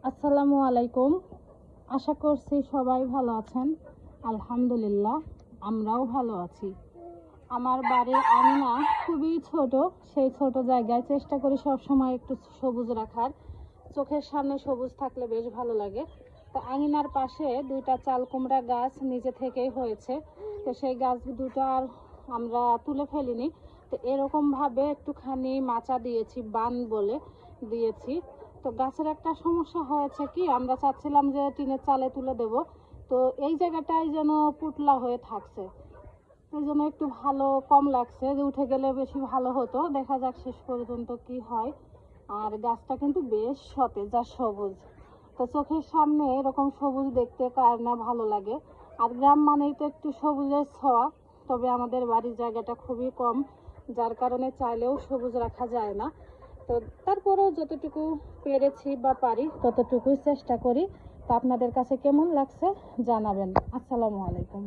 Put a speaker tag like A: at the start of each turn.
A: আসসালামু আলাইকুম। আশা করছি সবাই ভালো আছেন। আলহামদুলিল্লাহ, আমরাও ভালো আছি। আমার বাড়ির আঙিনা খুবই ছোট। সেই ছোট জায়গায় চেষ্টা করি সব সময় একটু সবুজ রাখার। চোখের সামনে সবুজ থাকলে বেশ ভালো লাগে। তো আঙিনার পাশে দুইটা চাল কুমড়া গাছ নিজে থেকেই হয়েছে। তো সেই গাছ দুটো আর আমরা তুলে ফেলিনি। তো এরকমভাবে একটুখানি মাচা দিয়েছি, বান বলে দিয়েছি। তো গাছের একটা সমস্যা হয়েছে কি, আমরা চাচ্ছিলাম যে টিনের চালে তুলে দেব, তো এই জায়গাটায় যেন পুতলা হয়ে থাকছে। এই জন্য একটু ভালো কম লাগছে, যে উঠে গেলে বেশি ভালো হতো। দেখা যাক শেষ পর্যন্ত কি হয়। আর গাছটা কিন্তু বেশ সতেজ আর সবুজ। তো চোখের সামনে এরকম সবুজ দেখতে কার না ভালো লাগে। আর গ্রাম মানেই তো একটু সবুজের ছোঁয়া। তবে আমাদের বাড়ির জায়গাটা খুবই কম, যার কারণে চাইলেও সবুজ রাখা যায় না। তো তারপরেও যতটুকু পেরেছি বা পারি ততটুকুই চেষ্টা করি। তো আপনাদের কাছে কেমন লাগছে জানাবেন। আসসালামু আলাইকুম।